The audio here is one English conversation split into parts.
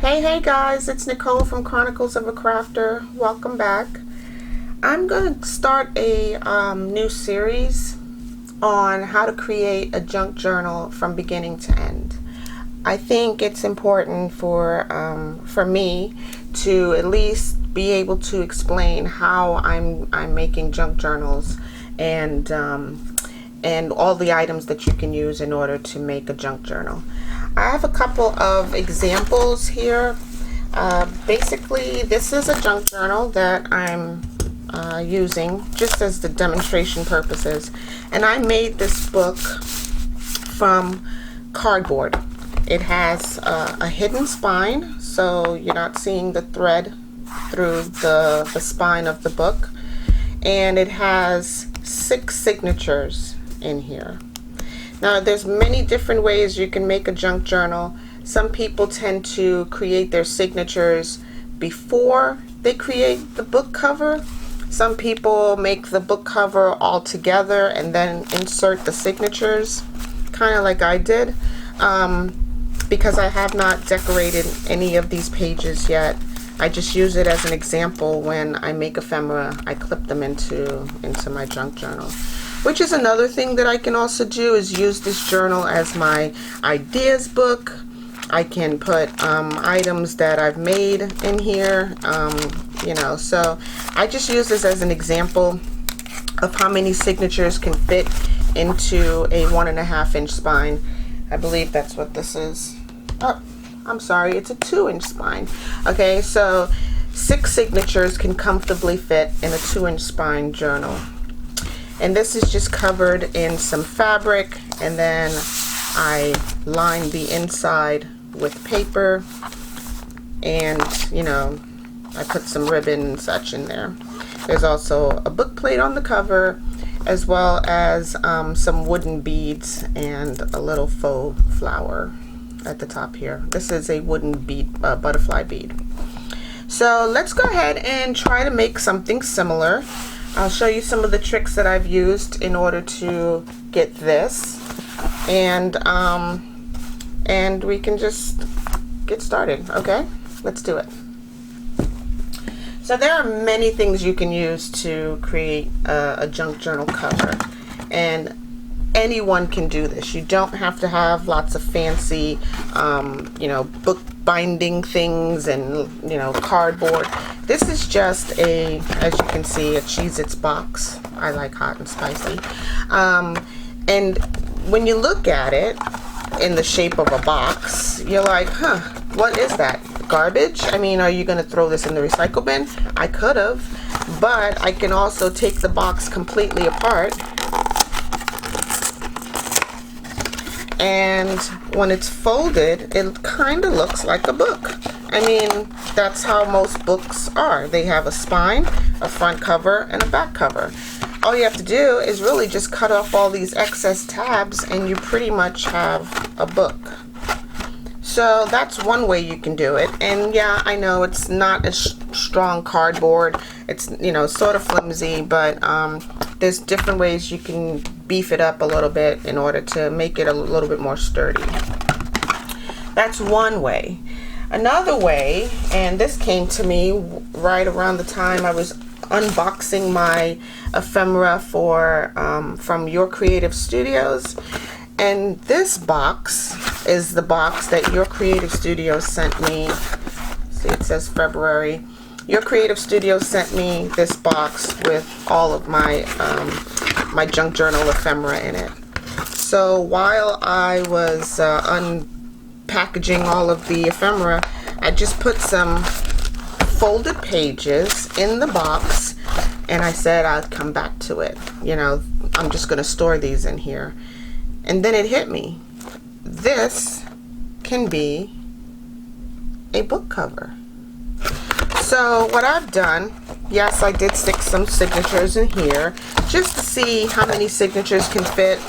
Hey guys, it's Nicole from Chronicles of a Crafter. Welcome back. I'm going to start a new series on how to create a junk journal from beginning to end. I think it's important for me to at least be able to explain how I'm making junk journals and all the items that you can use in order to make a junk journal. I have a couple of examples here. Basically, this is a junk journal that I'm using just as the demonstration purposes. And I made this book from cardboard. It has a hidden spine, so you're not seeing the thread through the spine of the book. And it has 6 signatures in here. Now, there's many different ways you can make a junk journal. Some people tend to create their signatures before they create the book cover. Some people make the book cover all together and then insert the signatures, kind of like I did, because I have not decorated any of these pages yet. I just use it as an example. When I make ephemera, I clip them into my junk journal. Which is another thing that I can also do, is use this journal as my ideas book. I can put items that I've made in here, so I just use this as an example of how many signatures can fit into a 1.5 inch spine. I believe that's what this is. Oh, I'm sorry, it's a 2-inch spine. Okay, so 6 signatures can comfortably fit in a 2-inch spine journal. And this is just covered in some fabric, and then I line the inside with paper, and I put some ribbon and such in there. There's also a book plate on the cover, as well as some wooden beads and a little faux flower at the top here. This is a wooden bead, butterfly bead. So let's go ahead and try to make something similar. I'll show you some of the tricks that I've used in order to get this, and we can just get started. Okay, let's do it. So there are many things you can use to create a junk journal cover, and anyone can do this. You don't have to have lots of fancy book binding things and cardboard. This is just as you can see, a Cheez-Its box. I like hot and spicy. And when you look at it in the shape of a box, you're like, what is that? Garbage? I mean, are you going to throw this in the recycle bin? I could have, but I can also take the box completely apart, and when it's folded, it kind of looks like a book. I mean, that's how most books are. They have a spine, a front cover, and a back cover. All you have to do is really just cut off all these excess tabs, and you pretty much have a book. So that's one way you can do it. And yeah, I know it's not a strong cardboard. It's sort of flimsy, but there's different ways you can beef it up a little bit in order to make it a little bit more sturdy. That's one way. Another way, and this came to me right around the time I was unboxing my ephemera from Your Creative Studios, and this box is the box that Your Creative Studios sent me. See, it says February. Your Creative Studios sent me this box with all of my my junk journal ephemera in it. So while I was unpackaging all of the ephemera, I just put some folded pages in the box, and I said I'd come back to it. I'm just going to store these in here. And then it hit me. This can be a book cover. So what I've done, yes, I did stick some signatures in here just to see how many signatures can fit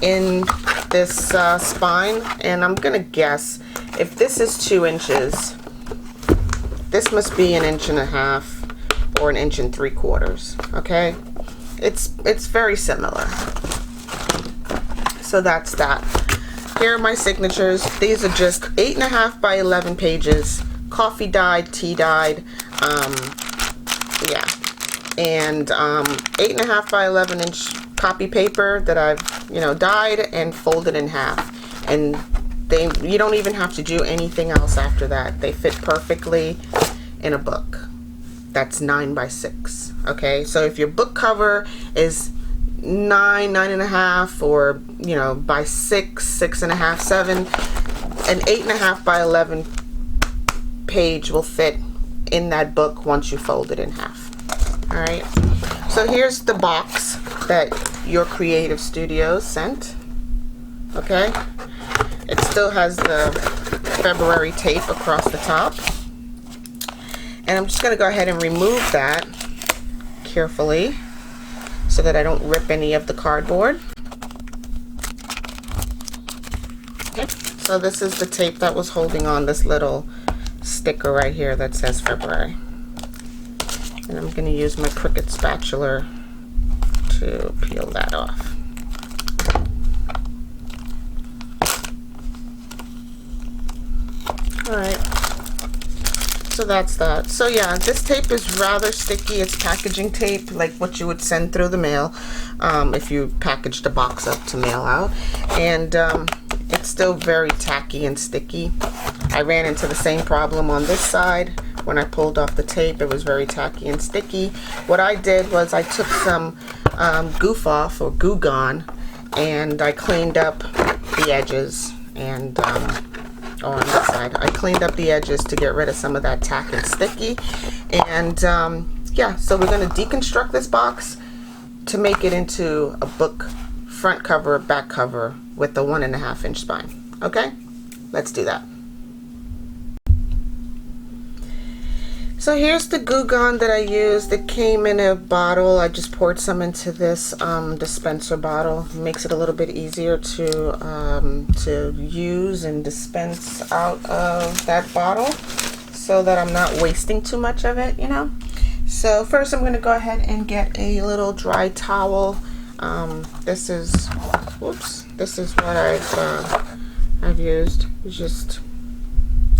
in this spine. And I'm gonna guess, if this is 2 inches, this must be 1.5 inches or 1 3/4. Okay, it's very similar. So that's that. Here are my signatures. These are just 8.5 by 11 pages. Coffee dyed, tea dyed, yeah. And 8.5 by 11 inch copy paper that I've, you know, dyed and folded in half. And you don't even have to do anything else after that. They fit perfectly in a book that's 9 by 6. Okay, so if your book cover is 9.5, or you know, by 6.5, 7, an 8.5 by 11 page will fit in that book once you fold it in half. All right, so here's the box that your creative studio sent. Okay, it still has the February tape across the top, and I'm just going to go ahead and remove that carefully so that I don't rip any of the cardboard. Okay, so this is the tape that was holding on this little sticker right here that says February. And I'm going to use my Cricut spatula to peel that off. Alright, so that's that. So yeah, this tape is rather sticky. It's packaging tape, like what you would send through the mail if you packaged a box up to mail out. And it's still very tacky and sticky. I ran into the same problem on this side. When I pulled off the tape, it was very tacky and sticky. What I did was I took some goof off, or Goo Gone, and I cleaned up the edges. And on this side, I cleaned up the edges to get rid of some of that tack and sticky. And yeah, so we're going to deconstruct this box to make it into a book front cover, back cover with the 1.5 inch spine. Okay, let's do that. So here's the Goo Gone that I used. It came in a bottle. I just poured some into this dispenser bottle. It makes it a little bit easier to use and dispense out of that bottle, so that I'm not wasting too much of it, you know. So first I'm going to go ahead and get a little dry towel. This is what I've used. It's just,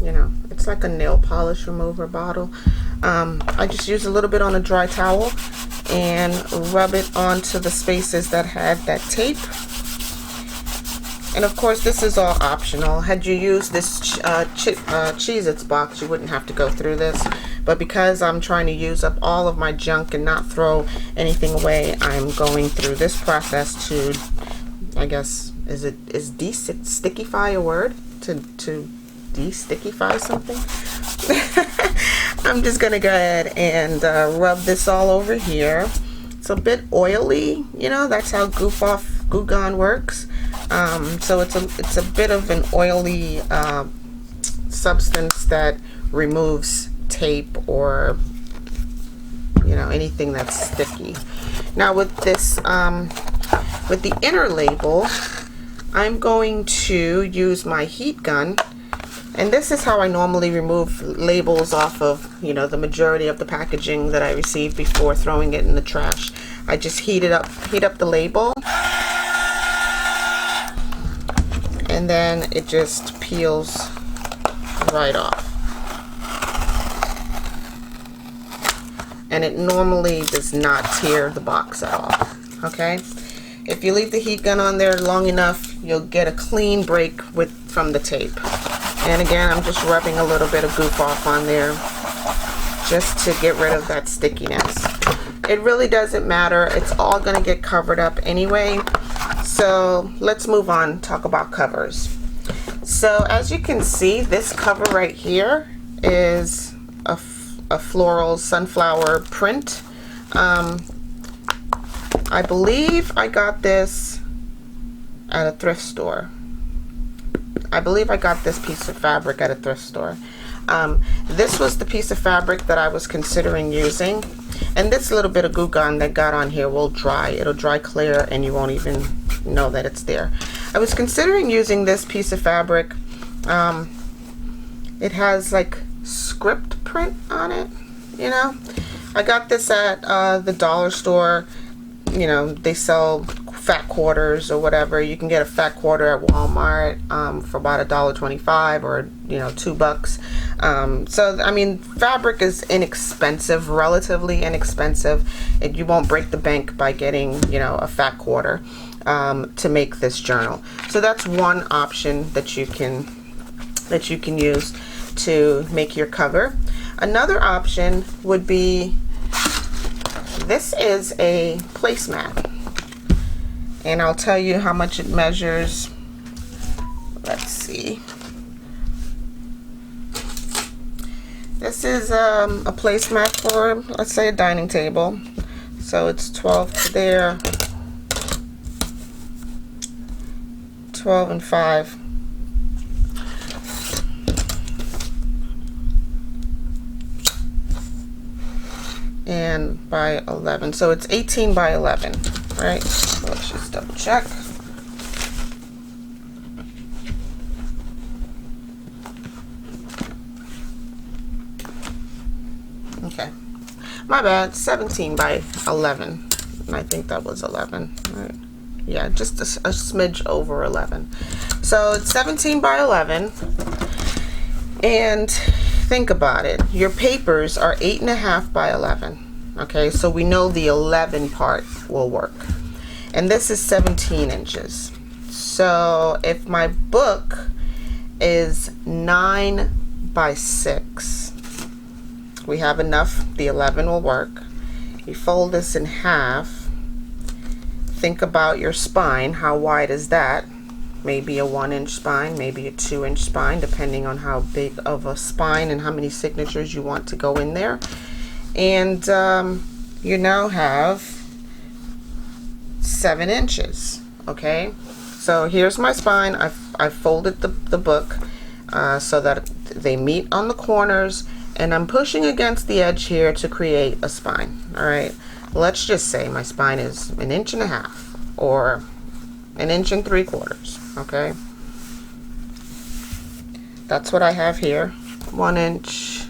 you know, it's like a nail polish remover bottle. I just use a little bit on a dry towel and rub it onto the spaces that had that tape. And of course, this is all optional. Had you used this Cheez-Its box, you wouldn't have to go through this. But because I'm trying to use up all of my junk and not throw anything away, I'm going through this process to, I guess, is de-stickify a word? To de-stickify something? I'm just gonna go ahead and rub this all over here. It's a bit oily, you know, that's how Goo Gone works. So it's a bit of an oily substance that removes tape or, you know, anything that's sticky. Now with this, with the inner label, I'm going to use my heat gun. And this is how I normally remove labels off of, you know, the majority of the packaging that I receive before throwing it in the trash. I just heat up the label, and then it just peels right off. And it normally does not tear the box at all. Okay? If you leave the heat gun on there long enough, you'll get a clean break from the tape. And again, I'm just rubbing a little bit of goof off on there just to get rid of that stickiness. It really doesn't matter. It's all going to get covered up anyway. So let's move on, talk about covers. So as you can see, this cover right here is a floral sunflower print. I believe I got this at a thrift store. I believe I got this piece of fabric at a thrift store. This was the piece of fabric that I was considering using. And this little bit of Goo Gone that got on here will dry. It'll dry clear and you won't even know that it's there. I was considering using this piece of fabric. It has like script print on it, you know. I got this at the dollar store. You know, they sell fat quarters or whatever. You can get a fat quarter at Walmart for about $1.25 or $2. So I mean, fabric is inexpensive, relatively inexpensive, and you won't break the bank by getting, you know, a fat quarter to make this journal. So that's one option that you can use to make your cover. Another option would be, this is a placemat, and I'll tell you how much it measures. Let's see. This is a placemat for, let's say, a dining table. So it's 12 to there, 12 and 5. And by 11, so it's 18 by 11, right? So let's just double check. Okay, my bad, 17 by 11, and I think that was 11, right? Yeah, just a smidge over 11. So it's 17 by 11, and think about it. Your papers are 8.5 by 11. Okay, so we know the 11 part will work. And this is 17 inches. So if my book is 9 by 6, we have enough. The 11 will work. You fold this in half. Think about your spine. How wide is that? Maybe a 1-inch spine, maybe a 2-inch spine, depending on how big of a spine and how many signatures you want to go in there. And you now have 7 inches. Okay, so here's my spine. I've folded the book so that they meet on the corners, and I'm pushing against the edge here to create a spine. All right, let's just say my spine is 1.5 inches or 1 3/4 inches. Okay, that's what I have here, 1 3/4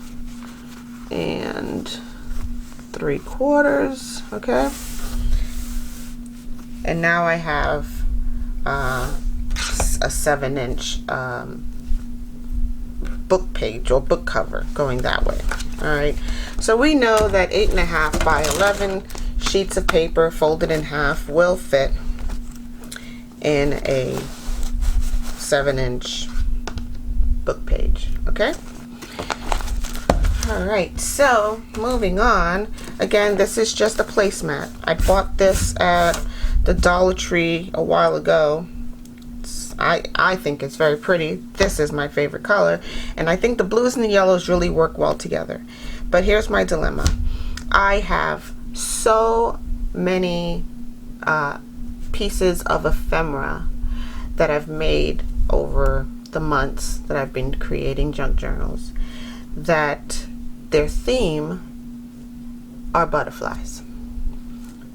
inches. Okay, and now I have a 7-inch book page or book cover going that way. All right, so we know that 8.5 by 11 sheets of paper folded in half will fit in a 7-inch book page. Okay, all right, so moving on. Again, this is just a placemat. I bought this at the Dollar Tree a while ago. I think it's very pretty. This is my favorite color, and I think the blues and the yellows really work well together. But here's my dilemma. I have so many pieces of ephemera that I've made over the months that I've been creating junk journals, that their theme are butterflies.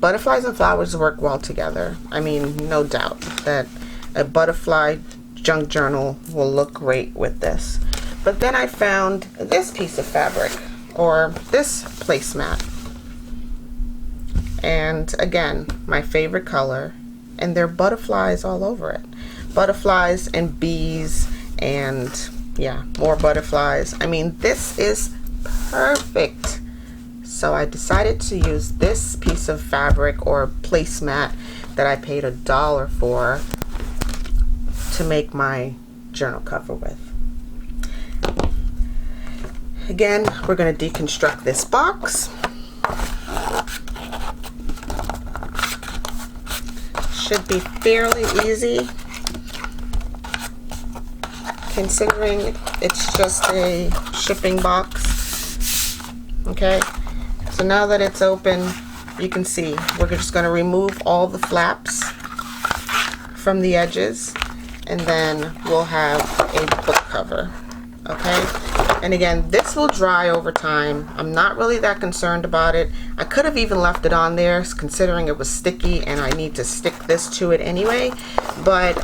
Butterflies and flowers work well together. I mean, no doubt that a butterfly junk journal will look great with this. But then I found this piece of fabric, or this placemat, and again, my favorite color, and there are butterflies all over it. Butterflies and bees, and yeah, more butterflies. I mean, this is perfect. So I decided to use this piece of fabric or placemat that I paid $1 for to make my journal cover with. Again, we're going to deconstruct this box. Should be fairly easy, considering it's just a shipping box. Okay, so now that it's open, you can see we're just going to remove all the flaps from the edges, and then we'll have a book cover. Okay, and again, this will dry over time. I'm not really that concerned about it. I could have even left it on there, considering it was sticky and I need to stick this to it anyway. But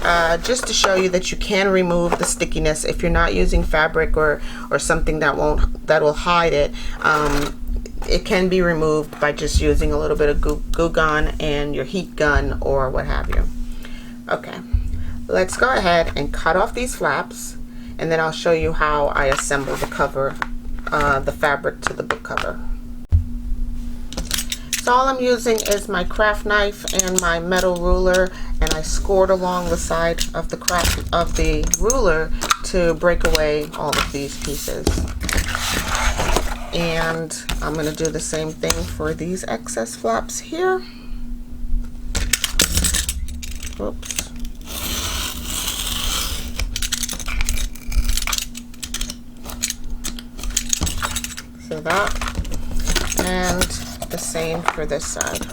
just to show you that you can remove the stickiness if you're not using fabric or something that will hide it. it can be removed by just using a little bit of glue gun and your heat gun or what have you. Okay, let's go ahead and cut off these flaps, and then I'll show you how I assemble the cover, the fabric to the book cover. So all I'm using is my craft knife and my metal ruler, and I scored along the side of the ruler to break away all of these pieces. And I'm going to do the same thing for these excess flaps here. Oops. So that, and the same for this side.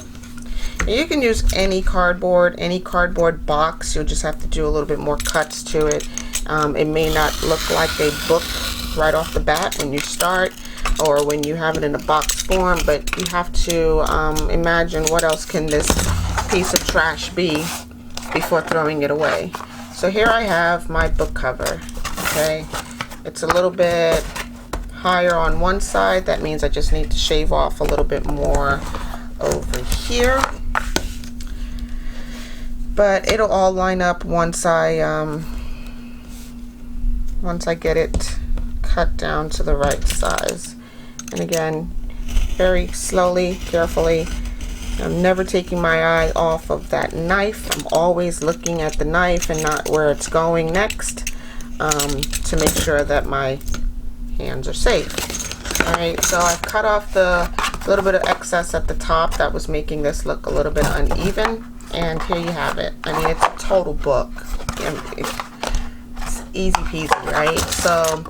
And you can use any cardboard box. You'll just have to do a little bit more cuts to it. It may not look like a book right off the bat when you start, or when you have it in a box form, but you have to imagine what else can this piece of trash be before throwing it away. So here I have my book cover. Okay, it's a little bit higher on one side. That means I just need to shave off a little bit more over here, but it'll all line up once I get it cut down to the right size. And again, very slowly, carefully. I'm never taking my eye off of that knife. I'm always looking at the knife and not where it's going next, to make sure that my hands are safe. Alright, so I've cut off the little bit of excess at the top that was making this look a little bit uneven, and here you have it. I mean, it's a total book. It's easy peasy, right? So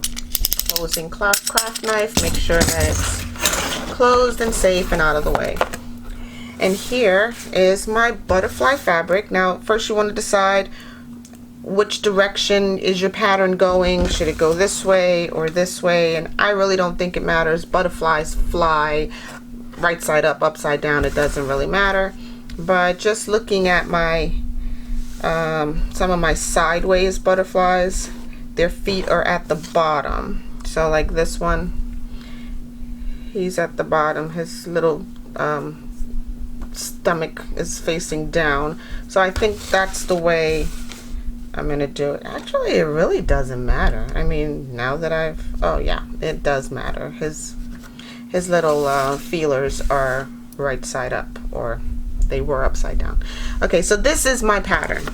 closing craft knife, make sure that it's closed and safe and out of the way. And here is my butterfly fabric. Now first you want to decide which direction is your pattern going. Should it go this way or this way? And I really don't think it matters. Butterflies fly right side up, upside down. It doesn't really matter. But just looking at my some of my sideways butterflies, their feet are at the bottom. So like this one, he's at the bottom. His little stomach is facing down. So I think that's the way I'm gonna do it. Actually, it really doesn't matter. I mean, now that oh yeah, it does matter. His little feelers are right side up, or they were upside down. Okay, so this is my pattern.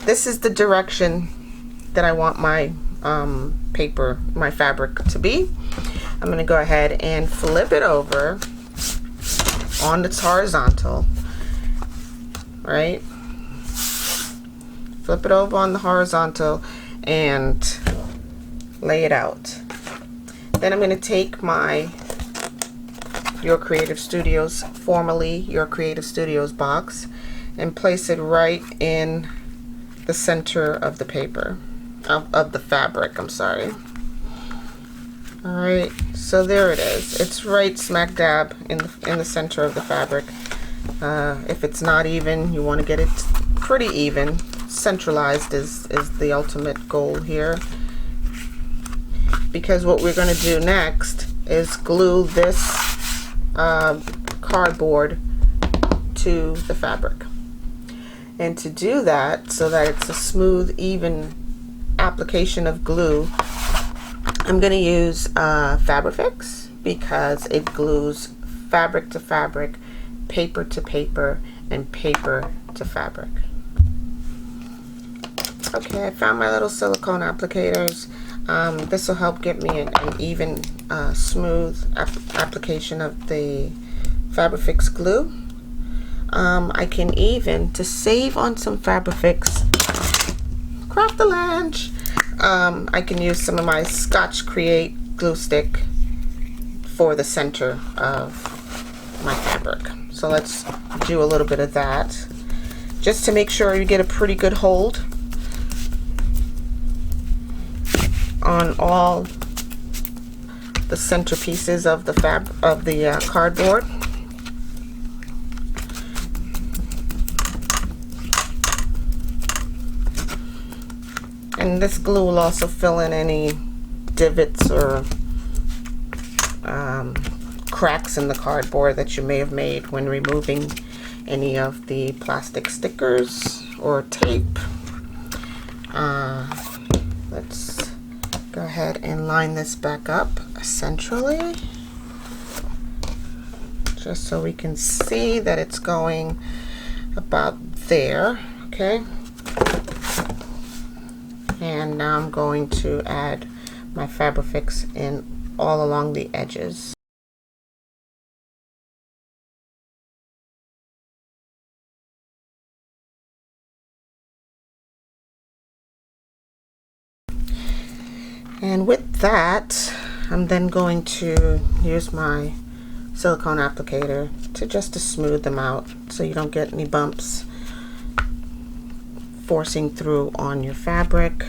This is the direction that I want my my fabric to be. I'm gonna go ahead and flip it over on its horizontal, right? Flip it over on the horizontal and lay it out. Then I'm going to take my Your Creative Studios, formerly Your Creative Studios box, and place it right in the center of the paper, of the fabric, I'm sorry. Alright, so there it is. It's right smack dab in the center of the fabric. If it's not even, you want to get it pretty even. Centralized is the ultimate goal here, because what we're going to do next is glue this cardboard to the fabric. And to do that, so that it's a smooth, even application of glue, I'm going to use Fabrifix, because it glues fabric to fabric, paper to paper, and paper to fabric. Okay, I found my little silicone applicators. This will help get me an even, smooth application of the Fabrifix glue. I can even, to save on some Fabrifix craft-a-lanch, I can use some of my Scotch Create glue stick for the center of my fabric. So let's do a little bit of that, just to make sure you get a pretty good hold on all the center pieces of the cardboard. And this glue will also fill in any divots or cracks in the cardboard that you may have made when removing any of the plastic stickers or tape. Let's go ahead and line this back up centrally, just so we can see that it's going about there. Okay, and now I'm going to add my Fabrifix in all along the edges. And with that, I'm then going to use my silicone applicator to smooth them out so you don't get any bumps forcing through on your fabric.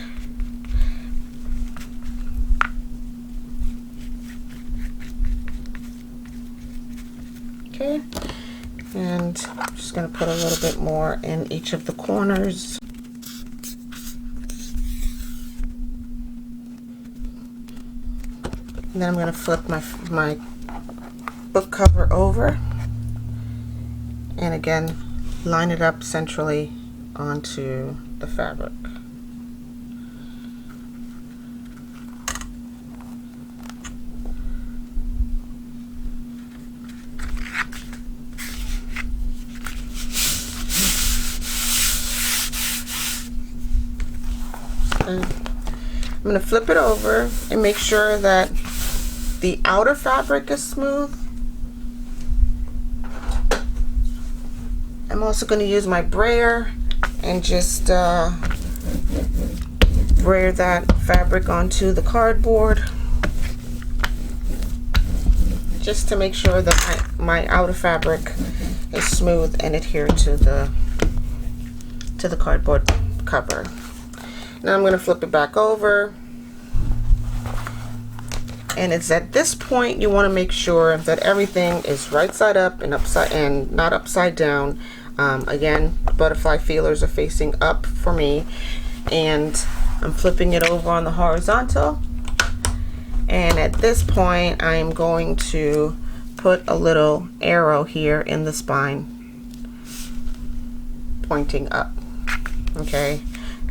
Okay, and I'm just going to put a little bit more in each of the corners. And then I'm going to flip my book cover over, and again line it up centrally onto the fabric. Okay. I'm going to flip it over and make sure that the outer fabric is smooth. I'm also going to use my brayer and just brayer that fabric onto the cardboard, just to make sure that my outer fabric is smooth and adhered to the cardboard cover. Now I'm going to flip it back over. And it's at this point you want to make sure that everything is right side up and not upside down. Again, butterfly feelers are facing up for me, and I'm flipping it over on the horizontal. And at this point, I'm going to put a little arrow here in the spine, pointing up. Okay,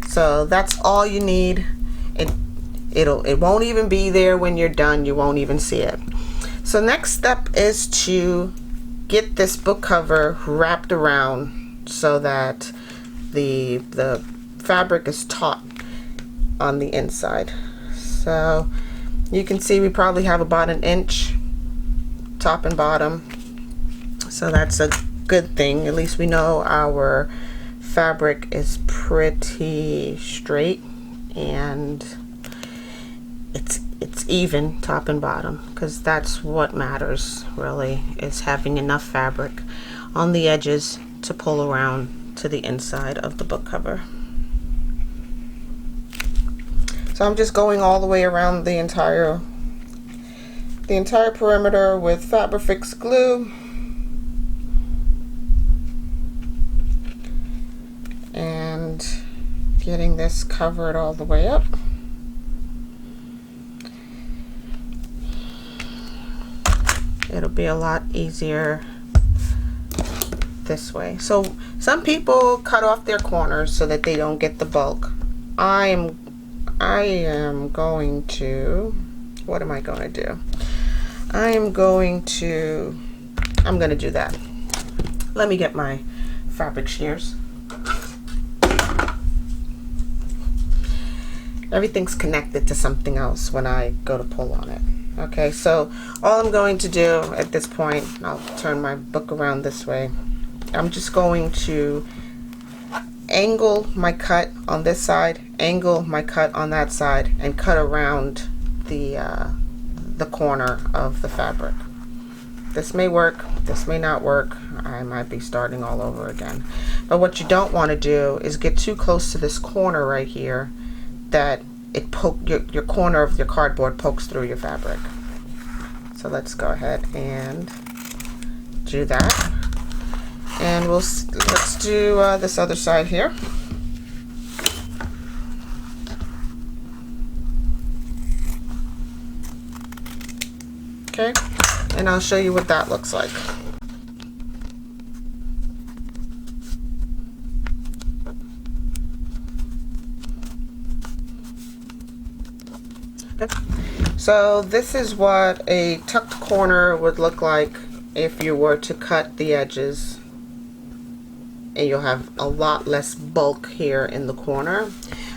so that's all you need. It won't even be there when you're done. You won't even see it. So next step is to get this book cover wrapped around so that the fabric is taut on the inside. So you can see we probably have about 1 inch top and bottom. So that's a good thing. At least we know our fabric is pretty straight and it's even top and bottom, because that's what matters really, is having enough fabric on the edges to pull around to the inside of the book cover. So I'm just going all the way around the entire perimeter with Fabrifix glue, and getting this covered all the way up. It'll be a lot easier this way. So some people cut off their corners so that they don't get the bulk. I am going to, what am I going to do? I'm going to do that. Let me get my fabric shears. Everything's connected to something else when I go to pull on it. Okay, so all I'm going to do at this point, I'll turn my book around this way. I'm just going to angle my cut on this side, angle my cut on that side, and cut around the corner of the fabric. This may work, this may not work. I might be starting all over again. But what you don't want to do is get too close to this corner right here that your corner of your cardboard pokes through your fabric. So let's go ahead and do that, and let's do this other side here. Okay, and I'll show you what that looks like. So this is what a tucked corner would look like if you were to cut the edges, and you'll have a lot less bulk here in the corner.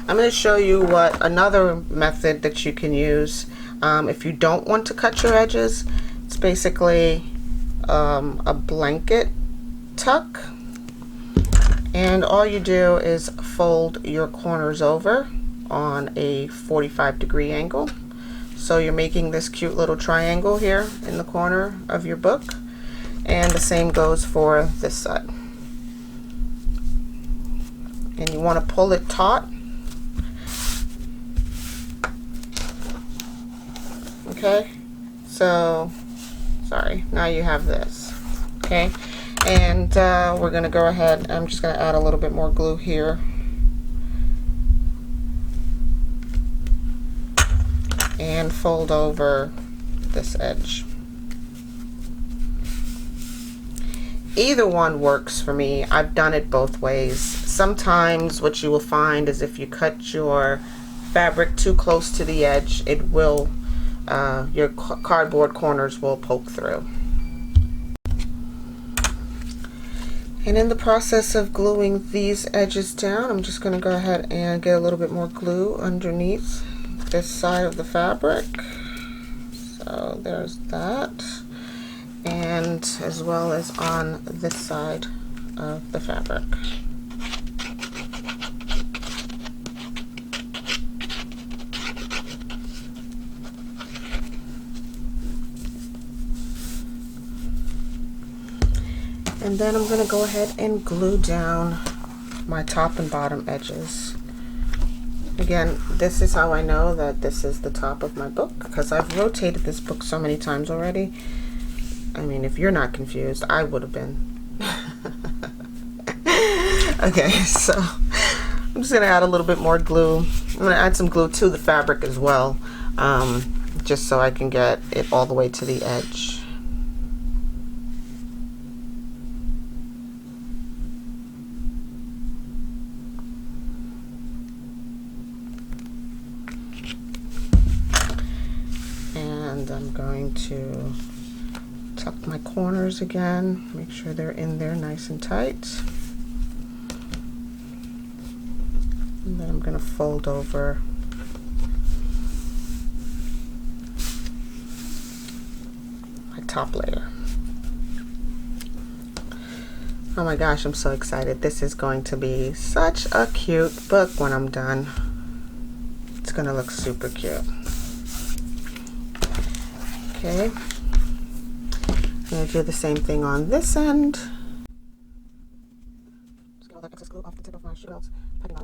I'm going to show you what another method that you can use if you don't want to cut your edges. It's basically a blanket tuck, and all you do is fold your corners over on a 45-degree angle. So you're making this cute little triangle here in the corner of your book, and the same goes for this side. And you want to pull it taut. Okay, so sorry, now you have this. Okay, and we're going to go ahead, I'm just going to add a little bit more glue here. And fold over this edge. Either one works for me. I've done it both ways. Sometimes what you will find is if you cut your fabric too close to the edge, it will, your cardboard corners will poke through. And in the process of gluing these edges down, I'm just going to go ahead and get a little bit more glue underneath this side of the fabric. So there's that, and as well as on this side of the fabric. And then I'm going to go ahead and glue down my top and bottom edges. Again, this is how I know that this is the top of my book, because I've rotated this book so many times already. I mean, if you're not confused, I would have been. Okay, so I'm just going to add a little bit more glue. I'm going to add some glue to the fabric as well, just so I can get it all the way to the edge. And I'm going to tuck my corners again, make sure they're in there nice and tight. And then I'm going to fold over my top layer. Oh my gosh, I'm so excited. This is going to be such a cute book when I'm done. It's going to look super cute. Okay, I'm going to do the same thing on this end. Just get all that excess glue off the tip of my shoe belts. Okay.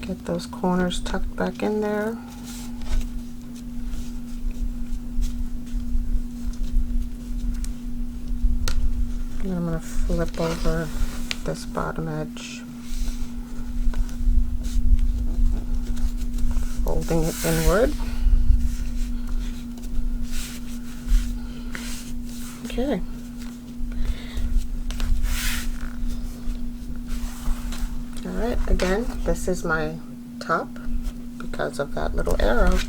Get those corners tucked back in there. And I'm going to flip over this bottom edge, folding it inward. Okay. Alright, again, this is my top because of that little arrow.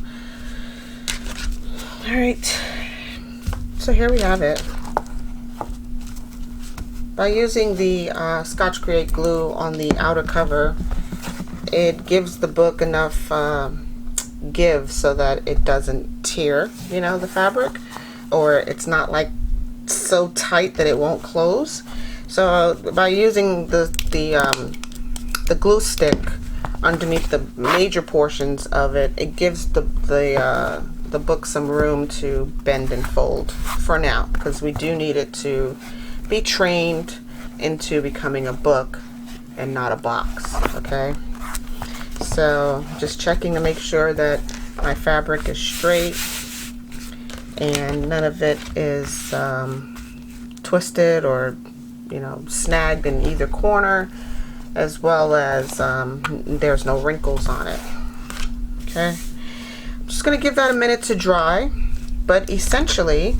Alright, so here we have it. By using the Scotch Create glue on the outer cover, it gives the book enough give so that it doesn't tear, you know, the fabric, or it's not like so tight that it won't close. So by using the glue stick underneath the major portions of it, it gives the book some room to bend and fold for now, because we do need it to be trained into becoming a book and not a box. Okay, so just checking to make sure that my fabric is straight and none of it is twisted or, you know, snagged in either corner, as well as there's no wrinkles on it. Okay, Just going to give that a minute to dry, but essentially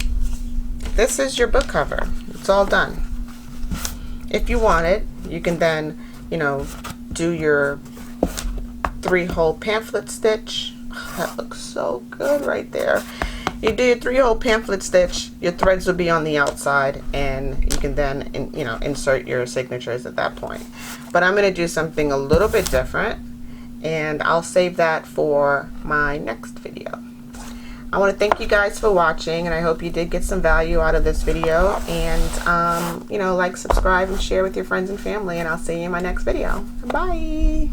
this is your book cover. It's all done. If you want it, you can then, do your 3-hole pamphlet stitch. That looks so good right there. You do your 3-hole pamphlet stitch, your threads will be on the outside, and you can then insert your signatures at that point. But I'm going to do something a little bit different, and I'll save that for my next video. I want to thank you guys for watching, and I hope you did get some value out of this video. And like, subscribe, and share with your friends and family, and I'll see you in my next video. Bye!